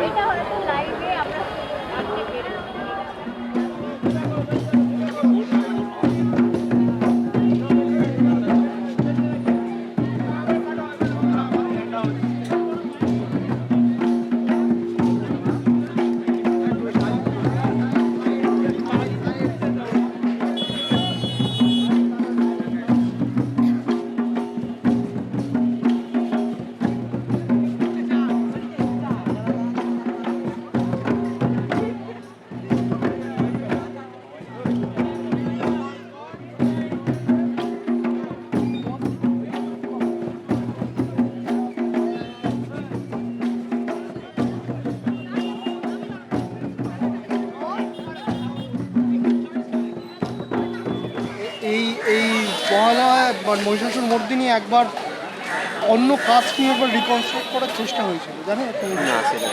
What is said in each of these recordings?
এটা হয়তো লাইভে আমরা আজকে বেরোবো। এই এই মহালয়া বা মহিষাসুর মর্দিনী একবার অন্য কাস্ট নিয়ে একবার রিকনস্ট্রাক্ট করার চেষ্টা হয়েছিল, জানেন? না সেটা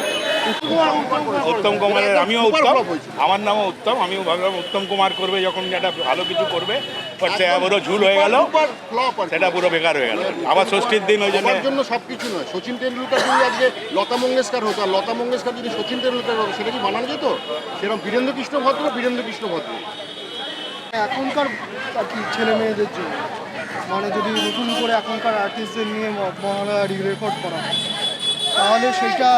উত্তম কুমারের আমিও উত্তম, আমার নামও উত্তম, আমিও ভাবলাম উত্তম কুমার করবে যখন যেটা ভালো কিছু করবে, বাট সেটা পুরো ঝুল হয়ে গেল, সেটা পুরো বেকার হয়ে গেল। আবার ষষ্ঠীর দিন ওই জন্য সব কিছু নয়। সচিন তেন্ডুলকার যদি আজকে লতা মঙ্গেশকর হতো, আর লতা মঙ্গেশকর যদি সচিন তেন্ডুলকার হতো, সেটা কি বানানো যেত? সেরকম বীরেন্দ্র কৃষ্ণ ভদ্র। এখনকার আর কি ছেলে মেয়েদের জন্য মানে যদি নতুন করে এখনকার আর্টিস্টদের নিয়ে মহালয়া রেকর্ড করা হয়, তাহলে সেটা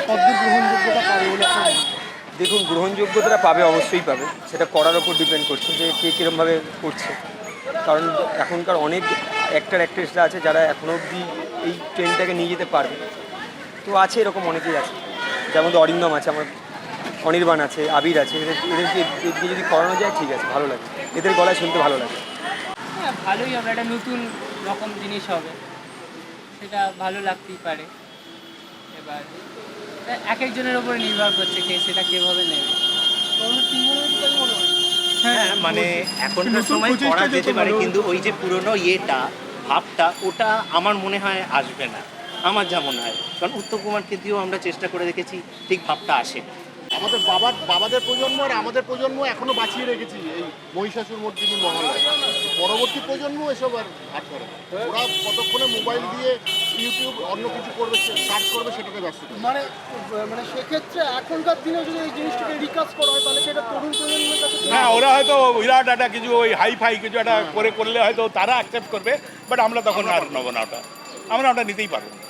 কতদূর গ্রহণযোগ্যতা পাবে বলে আপনার মনে হয়? দেখুন, গ্রহণযোগ্যতাটা পাবে, অবশ্যই পাবে। সেটা করার ওপর ডিপেন্ড করছে যে কে কীরকমভাবে করছে। কারণ এখনকার অনেক অ্যাক্ট্রেসরা আছে যারা এখনও অবধি এই ট্রেনটাকে নিয়ে যেতে পারবে। তো আছে, এরকম অনেকেই আছে, যেমন অরিন্দম আছে, আমার অনির্বাণ আছে, আবির আছে। এদেরকে যদি করানো যায় ঠিক আছে, ভালো লাগে, এদের গলায় শুনতে ভালো লাগে। হ্যাঁ, ভালোই হবে, একটা নতুন রকম জিনিস হবে, সেটা ভালো লাগতেই পারে। এবার এক একজনের ওপর নির্ভর করছে কে সেটা কীভাবে নেবে। হ্যাঁ, মানে এখনকার সময় করা যেতে পারে, কিন্তু ওই যে পুরনো ভাবটা ওটা আমার মনে হয় আসবে না, আমার যা মনে হয়। কারণ উত্তম কুমারকে দিয়েও আমরা চেষ্টা করে দেখেছি, ঠিক ভাবটা আসে। আমাদের বাবাদের প্রজন্ম আর আমাদের প্রজন্ম এখনো বাঁচিয়ে রেখেছি এই মহিষাসুর মর্দিনী মহালয়া। পরবর্তী প্রজন্ম এসব আর হাত করে না। ওরা কতক্ষণে মোবাইল দিয়ে ইউটিউব অন্য কিছু করবে, সার্চ করবে, সেটাতে ব্যস্ত থাকে। মানে মানে সেক্ষেত্রে এখনকার দিনে যদি এই জিনিসটাকে রিকাজ করা হয়, তাহলে সেটা তরুণ প্রজন্মের কাছে হ্যাঁ, ওরা হয়তো বিরাট একটা কিছু ওই হাই কিছু একটা করলে হয়তো তারা অ্যাকসেপ্ট করবে, বাট আমরা তখন আর নেবো না, আমরা ওটা নিতেই পারবো না।